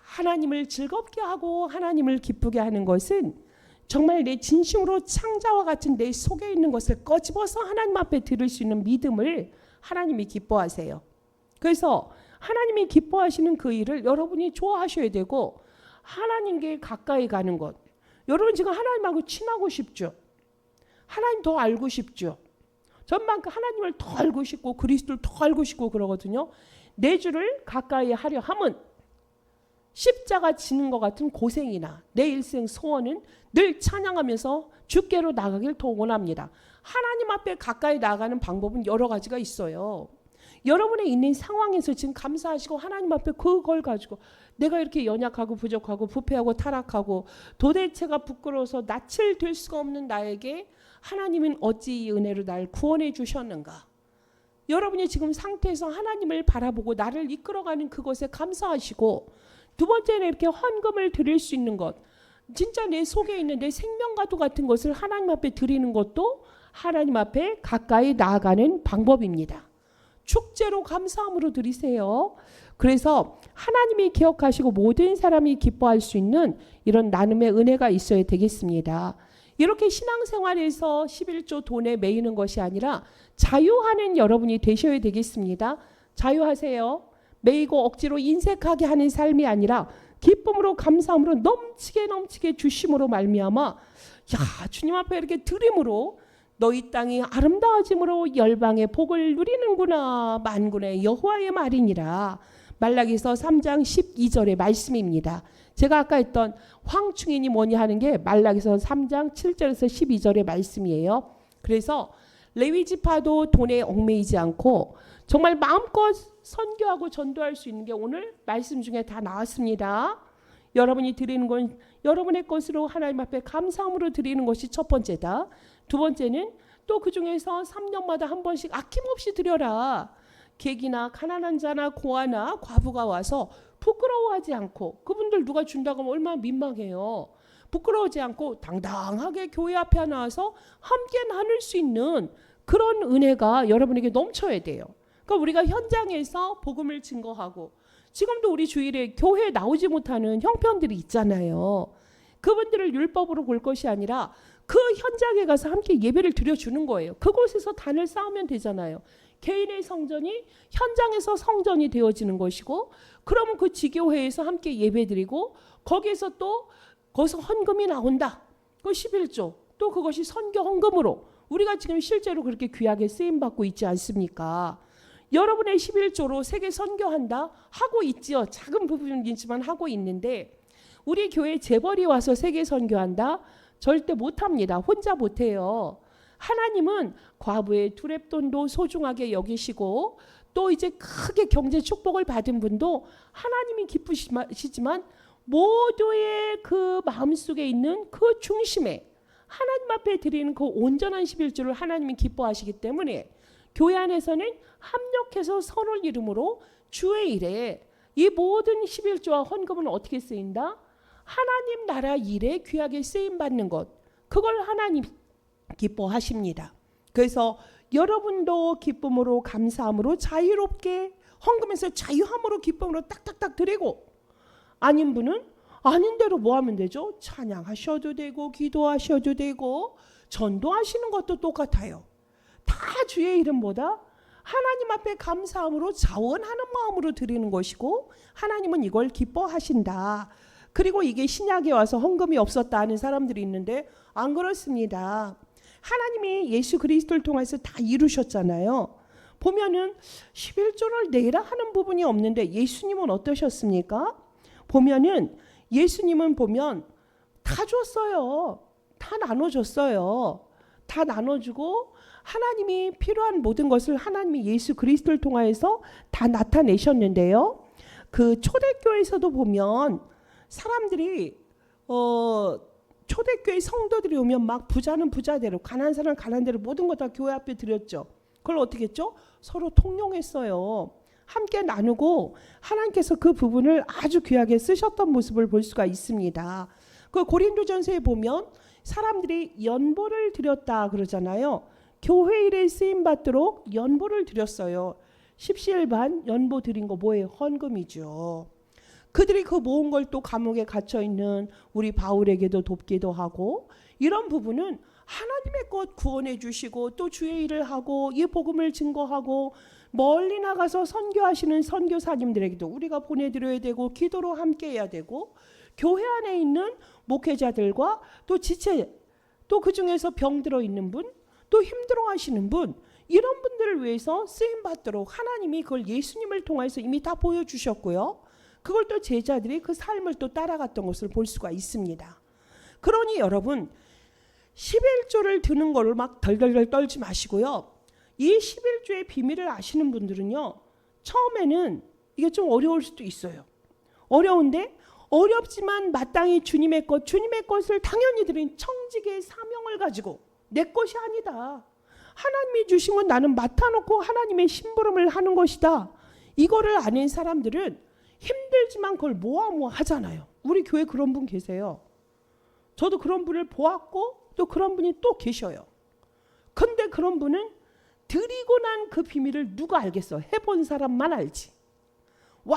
Speaker 1: 하나님을 즐겁게 하고 하나님을 기쁘게 하는 것은 정말 내 진심으로 창자와 같은 내 속에 있는 것을 꺼집어서 하나님 앞에 드릴 수 있는 믿음을 하나님이 기뻐하세요. 그래서 하나님이 기뻐하시는 그 일을 여러분이 좋아하셔야 되고, 하나님께 가까이 가는 것. 여러분 지금 하나님하고 친하고 싶죠? 하나님 더 알고 싶죠? 전만큼 하나님을 더 알고 싶고 그리스도를 더 알고 싶고 그러거든요. 내 주를 가까이 하려 함은 십자가 지는 것 같은 고생이나 내 일생 소원은 늘 찬양하면서 주께로 나가길 더 원합니다. 하나님 앞에 가까이 나가는 방법은 여러 가지가 있어요. 여러분의 있는 상황에서 지금 감사하시고 하나님 앞에 그걸 가지고 내가 이렇게 연약하고 부족하고 부패하고 타락하고 도대체가 부끄러워서 낯을 들 수가 없는 나에게 하나님은 어찌 이 은혜로 날 구원해 주셨는가. 여러분이 지금 상태에서 하나님을 바라보고 나를 이끌어가는 그것에 감사하시고, 두 번째는 이렇게 헌금을 드릴 수 있는 것, 진짜 내 속에 있는 내 생명과도 같은 것을 하나님 앞에 드리는 것도 하나님 앞에 가까이 나아가는 방법입니다. 축제로 감사함으로 드리세요. 그래서 하나님이 기억하시고 모든 사람이 기뻐할 수 있는 이런 나눔의 은혜가 있어야 되겠습니다. 이렇게 신앙생활에서 11조 돈에 매이는 것이 아니라 자유하는 여러분이 되셔야 되겠습니다. 자유하세요. 매이고 억지로 인색하게 하는 삶이 아니라 기쁨으로 감사함으로 넘치게 주심으로 말미암아, 야, 주님 앞에 이렇게 드림으로 너희 땅이 아름다워짐으로 열방의 복을 누리는구나. 만군의 여호와의 말이니라. 말라기서 3장 12절의 말씀입니다. 제가 아까 했던 황충인이 뭐냐 하는 게 말라기서 3장 7절에서 12절의 말씀이에요. 그래서 레위 지파도 돈에 얽매이지 않고 정말 마음껏 선교하고 전도할 수 있는 게 오늘 말씀 중에 다 나왔습니다. 여러분이 드리는 건 여러분의 것으로 하나님 앞에 감사함으로 드리는 것이 첫 번째다. 두 번째는 또 그 중에서 3년마다 한 번씩 아낌없이 드려라. 객이나 가난한 자나 고아나 과부가 와서 부끄러워하지 않고, 그분들 누가 준다고 하면 얼마나 민망해요. 부끄러워하지 않고 당당하게 교회 앞에 나와서 함께 나눌 수 있는 그런 은혜가 여러분에게 넘쳐야 돼요. 그러니까 우리가 현장에서 복음을 증거하고, 지금도 우리 주일에 교회에 나오지 못하는 형편들이 있잖아요. 그분들을 율법으로 볼 것이 아니라 그 현장에 가서 함께 예배를 드려주는 거예요. 그곳에서 단을 쌓으면 되잖아요. 개인의 성전이 현장에서 성전이 되어지는 것이고, 그러면 그 지교회에서 함께 예배드리고, 거기에서 또 거기서 헌금이 나온다. 그 11조 또 그것이 선교 헌금으로 우리가 지금 실제로 그렇게 귀하게 쓰임받고 있지 않습니까? 여러분의 11조로 세계 선교한다 하고 있지요. 작은 부분이지만 하고 있는데, 우리 교회 재벌이 와서 세계 선교한다? 절대 못합니다. 혼자 못해요. 하나님은 과부의 두렙돈도 소중하게 여기시고, 또 이제 크게 경제 축복을 받은 분도 하나님이 기쁘시지만 모두의 그 마음속에 있는 그 중심에 하나님 앞에 드리는 그 온전한 11조를 하나님이 기뻐하시기 때문에 교회 안에서는 합력해서 선을 이름으로 주의 일에 이 모든 11조와 헌금은 어떻게 쓰인다? 하나님 나라 일에 귀하게 쓰임받는 것, 그걸 하나님 기뻐하십니다. 그래서 여러분도 기쁨으로 감사함으로 자유롭게 헌금에서 자유함으로 기쁨으로 딱딱딱 드리고, 아닌 분은 아닌 대로 뭐 하면 되죠? 찬양하셔도 되고 기도하셔도 되고 전도하시는 것도 똑같아요. 다 주의 이름보다 하나님 앞에 감사함으로 자원하는 마음으로 드리는 것이고, 하나님은 이걸 기뻐하신다. 그리고 이게 신약에 와서 헌금이 없었다 하는 사람들이 있는데 안 그렇습니다. 하나님이 예수 그리스도를 통해서 다 이루셨잖아요. 보면은 11조를 내라 하는 부분이 없는데 예수님은 어떠셨습니까? 보면은 예수님은 보면 다 줬어요. 다 나눠줬어요. 다 나눠주고 하나님이 필요한 모든 것을 하나님이 예수 그리스도를 통하여서 다 나타내셨는데요. 그 초대교회에서도 보면 사람들이 초대교회 성도들이 오면 막 부자는 부자대로, 가난한 사람은 가난대로 모든 거 다 교회 앞에 드렸죠. 그걸 어떻게 했죠? 서로 통용했어요. 함께 나누고 하나님께서 그 부분을 아주 귀하게 쓰셨던 모습을 볼 수가 있습니다. 그 고린도전서에 보면 사람들이 연보를 드렸다 그러잖아요. 교회 일에 쓰임 받도록 연보를 드렸어요. 십시일반 연보 드린 거 뭐예요? 헌금이죠. 그들이 그 모은 걸 또 감옥에 갇혀 있는 우리 바울에게도 돕기도 하고, 이런 부분은 하나님의 것 구원해 주시고 또 주의 일을 하고 이 복음을 증거하고 멀리 나가서 선교하시는 선교사님들에게도 우리가 보내드려야 되고 기도로 함께해야 되고, 교회 안에 있는 목회자들과 또 지체, 또 그중에서 병들어 있는 분, 또 힘들어하시는 분, 이런 분들을 위해서 쓰임받도록 하나님이 그걸 예수님을 통해서 이미 다 보여주셨고요. 그걸 또 제자들이 그 삶을 또 따라갔던 것을 볼 수가 있습니다. 그러니 여러분, 11조를 드는 거를 막 덜덜덜 떨지 마시고요. 이 11조의 비밀을 아시는 분들은요, 처음에는 이게 좀 어려울 수도 있어요. 어려운데, 어렵지만 마땅히 주님의 것을 당연히 드린 청지기의 사명을 가지고 내 것이 아니다, 하나님이 주신 건 나는 맡아놓고 하나님의 심부름을 하는 것이다, 이거를 아는 사람들은 힘들지만 그걸 모아 하잖아요. 우리 교회 그런 분 계세요. 저도 그런 분을 보았고 또 그런 분이 또 계셔요. 근데 그런 분은 드리고 난 그 비밀을 누가 알겠어? 해본 사람만 알지. 와,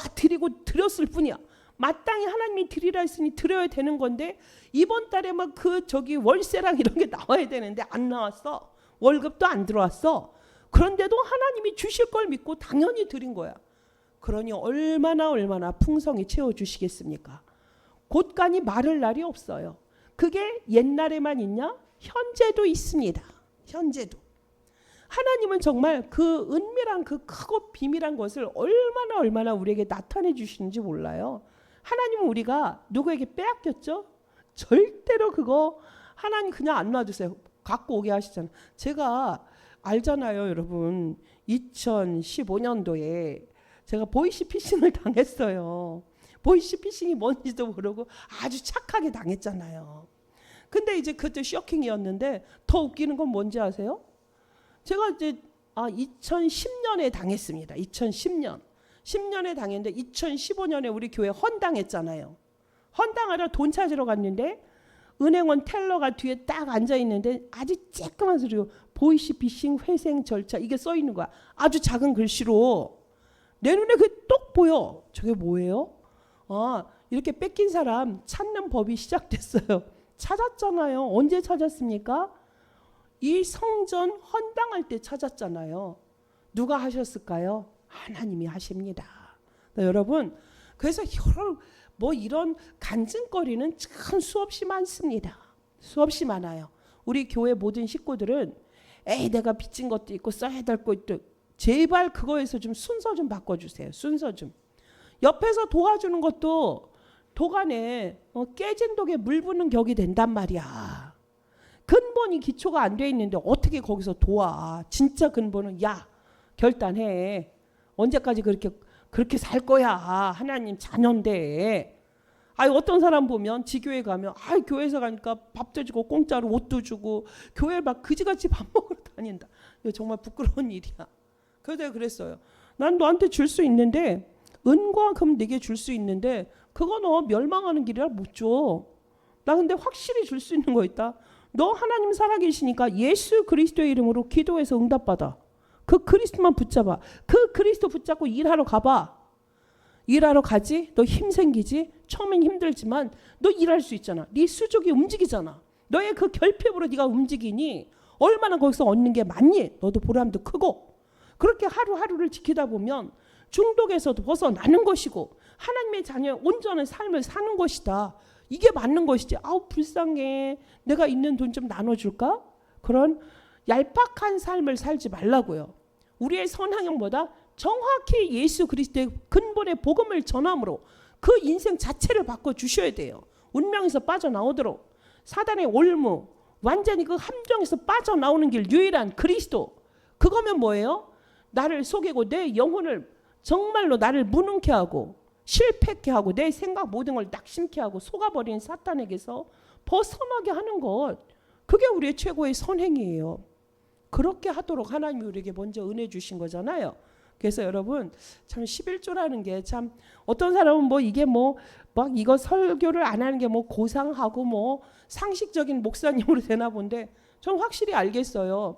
Speaker 1: 드렸을 뿐이야. 마땅히 하나님이 드리라 했으니 드려야 되는 건데, 이번 달에 막 월세랑 이런 게 나와야 되는데 안 나왔어. 월급도 안 들어왔어. 그런데도 하나님이 주실 걸 믿고 당연히 드린 거야. 그러니 얼마나 풍성히 채워주시겠습니까? 곳간이 마를 날이 없어요. 그게 옛날에만 있냐? 현재도 있습니다. 현재도. 하나님은 정말 그 은밀한 그 크고 비밀한 것을 얼마나 우리에게 나타내 주시는지 몰라요. 하나님은 우리가 누구에게 빼앗겼죠? 절대로 그거 하나님 그냥 안 놔두세요. 갖고 오게 하시잖아요. 제가 알잖아요, 여러분. 2015년도에 제가 보이시피싱을 당했어요. 보이시피싱이 뭔지도 모르고 아주 착하게 당했잖아요. 근데 이제 그때 쇼킹이었는데, 더 웃기는 건 뭔지 아세요? 제가 이제 2010년에 당했습니다. 10년에 당했는데 2015년에 우리 교회 헌당했잖아요. 헌당하러 돈 찾으러 갔는데 은행원 텔러가 뒤에 딱 앉아 있는데 아주 쬐끄만 소리로 보이시피싱 회생 절차 이게 써 있는 거야. 아주 작은 글씨로. 내 눈에 그게 똑 보여. 저게 뭐예요? 이렇게 뺏긴 사람 찾는 법이 시작됐어요. 찾았잖아요. 언제 찾았습니까? 이 성전 헌당할 때 찾았잖아요. 누가 하셨을까요? 하나님이 하십니다. 여러분, 그래서 이런 간증거리는 참 수없이 많습니다. 수없이 많아요. 우리 교회 모든 식구들은 내가 빚진 것도 있고 써야 될 것도 있고, 제발 그거에서 좀 순서 좀 바꿔주세요. 순서 좀. 옆에서 도와주는 것도 도간에 깨진 독에 물 부는 격이 된단 말이야. 근본이 기초가 안 돼 있는데 어떻게 거기서 도와. 진짜 근본은 야, 결단해. 언제까지 그렇게 살 거야. 하나님 자녀인데. 어떤 사람 보면 지교회 가면 교회에서 가니까 밥도 주고 공짜로 옷도 주고 교회 막 그지같이 밥 먹으러 다닌다. 이거 정말 부끄러운 일이야. 그래서 내가 그랬어요. 난 너한테 줄 수 있는데, 은과 금 네게 줄 수 있는데 그거 너 멸망하는 길이라 못 줘. 나 근데 확실히 줄 수 있는 거 있다. 너 하나님 살아계시니까 예수 그리스도의 이름으로 기도해서 응답받아. 그 그리스도만 붙잡아. 그 그리스도 붙잡고 일하러 가봐. 일하러 가지? 너 힘 생기지? 처음엔 힘들지만 너 일할 수 있잖아. 네 수족이 움직이잖아. 너의 그 결핍으로 네가 움직이니 얼마나 거기서 얻는 게 많니? 너도 보람도 크고. 그렇게 하루하루를 지키다 보면 중독에서도 벗어나는 것이고 하나님의 자녀의 온전한 삶을 사는 것이다. 이게 맞는 것이지. 불쌍해. 내가 있는 돈 좀 나눠줄까? 그런 얄팍한 삶을 살지 말라고요. 우리의 선행보다 정확히 예수 그리스도의 근본의 복음을 전함으로 그 인생 자체를 바꿔주셔야 돼요. 운명에서 빠져나오도록. 사단의 올무, 완전히 그 함정에서 빠져나오는 길 유일한 그리스도. 그거면 뭐예요? 나를 속이고 내 영혼을 정말로 나를 무능케 하고 실패케 하고 내 생각 모든 걸 낙심케 하고 속아버린 사탄에게서 벗어나게 하는 것. 그게 우리의 최고의 선행이에요. 그렇게 하도록 하나님이 우리에게 먼저 은혜 주신 거잖아요. 그래서 여러분, 참 11조라는 게 참 어떤 사람은 이게 막 이거 설교를 안 하는 게 고상하고 상식적인 목사님으로 되나 본데 전 확실히 알겠어요.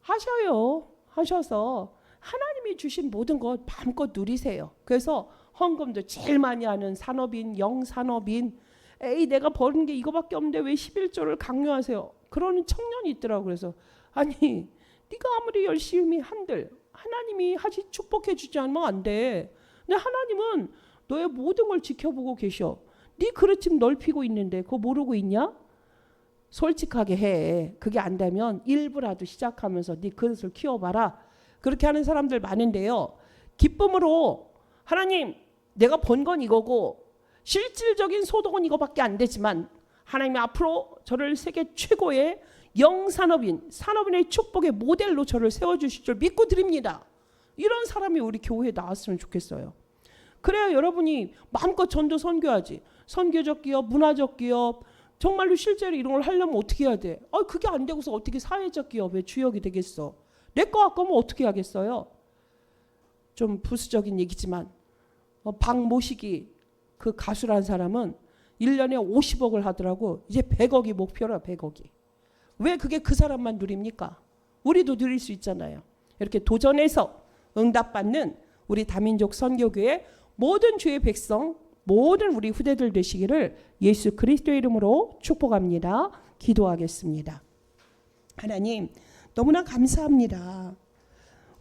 Speaker 1: 하셔요. 하셔서 하나님이 주신 모든 것 마음껏 누리세요. 그래서 헌금도 제일 많이 하는 산업인, 영산업인, 에이 내가 버는 게 이거밖에 없는데 왜 11조를 강요하세요? 그러는 청년이 있더라고. 그래서 아니 네가 아무리 열심히 한들 하나님이 하시 축복해 주지 않으면 안 돼. 근데 하나님은 너의 모든 걸 지켜보고 계셔. 네 그릇집 넓히고 있는데 그거 모르고 있냐? 솔직하게 해. 그게 안 되면 일부라도 시작하면서 네 그릇을 키워봐라. 그렇게 하는 사람들 많은데요. 기쁨으로 하나님 내가 번 건 이거고 실질적인 소득은 이거밖에 안 되지만 하나님이 앞으로 저를 세계 최고의 영산업인, 산업인의 축복의 모델로 저를 세워주실 줄 믿고 드립니다. 이런 사람이 우리 교회에 나왔으면 좋겠어요. 그래야 여러분이 마음껏 전도 선교하지. 선교적 기업, 문화적 기업, 정말로 실제로 이런 걸 하려면 어떻게 해야 돼? 그게 안 되고서 어떻게 사회적 기업의 주역이 되겠어? 내 거 아까면 어떻게 하겠어요? 좀 부수적인 얘기지만 박모식이 그 가수란 사람은 1년에 50억을 하더라고. 이제 100억이 목표라. 100억이. 왜 그게 그 사람만 누립니까? 우리도 누릴 수 있잖아요. 이렇게 도전해서 응답받는 우리 다민족 선교교회 모든 주의 백성, 모든 우리 후대들 되시기를 예수 그리스도의 이름으로 축복합니다. 기도하겠습니다. 하나님 너무나 감사합니다.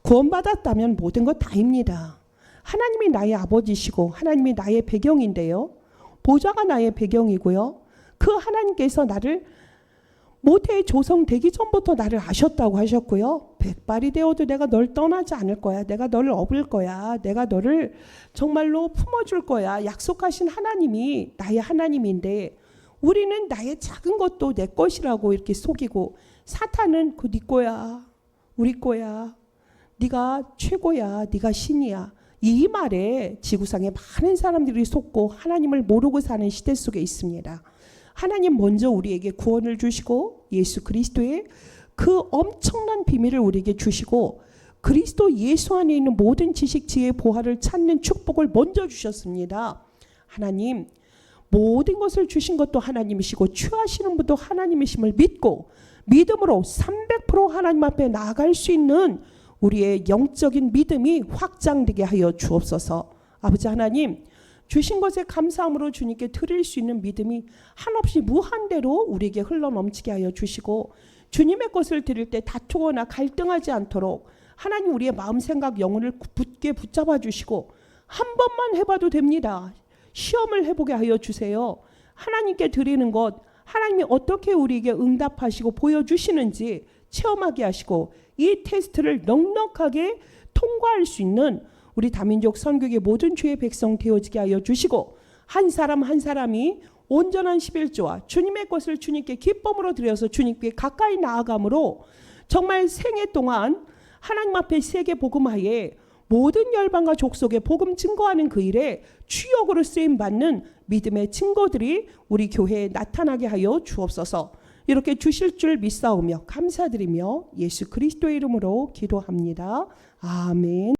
Speaker 1: 구원받았다면 모든 것 다입니다. 하나님이 나의 아버지시고 하나님이 나의 배경인데요. 보좌가 나의 배경이고요. 그 하나님께서 나를 모태의 조성되기 전부터 나를 아셨다고 하셨고요. 백발이 되어도 내가 널 떠나지 않을 거야. 내가 너를 업을 거야. 내가 너를 정말로 품어줄 거야. 약속하신 하나님이 나의 하나님인데 우리는 나의 작은 것도 내 것이라고 이렇게 속이고 사탄은 그 네 거야. 우리 거야. 네가 최고야. 네가 신이야. 이 말에 지구상에 많은 사람들이 속고 하나님을 모르고 사는 시대 속에 있습니다. 하나님 먼저 우리에게 구원을 주시고 예수 그리스도의 그 엄청난 비밀을 우리에게 주시고 그리스도 예수 안에 있는 모든 지식, 지혜, 보화를 찾는 축복을 먼저 주셨습니다. 하나님 모든 것을 주신 것도 하나님이시고 취하시는 분도 하나님이심을 믿고 믿음으로 300% 하나님 앞에 나아갈 수 있는 우리의 영적인 믿음이 확장되게 하여 주옵소서. 아버지 하나님 주신 것에 감사함으로 주님께 드릴 수 있는 믿음이 한없이 무한대로 우리에게 흘러넘치게 하여 주시고 주님의 것을 드릴 때 다투거나 갈등하지 않도록 하나님 우리의 마음 생각 영혼을 굳게 붙잡아 주시고 한 번만 해봐도 됩니다. 시험을 해보게 하여 주세요. 하나님께 드리는 것 하나님이 어떻게 우리에게 응답하시고 보여주시는지 체험하게 하시고 이 테스트를 넉넉하게 통과할 수 있는 우리 다민족 선교의 모든 주의 백성 되어지게 하여 주시고 한 사람 한 사람이 온전한 11조와 주님의 것을 주님께 기쁨으로 드려서 주님께 가까이 나아감으로 정말 생애 동안 하나님 앞에 세계 복음하에 모든 열방과 족속에 복음 증거하는 그 일에 주역으로 쓰임받는 믿음의 증거들이 우리 교회에 나타나게 하여 주옵소서. 이렇게 주실 줄 믿사오며 감사드리며 예수 그리스도의 이름으로 기도합니다. 아멘.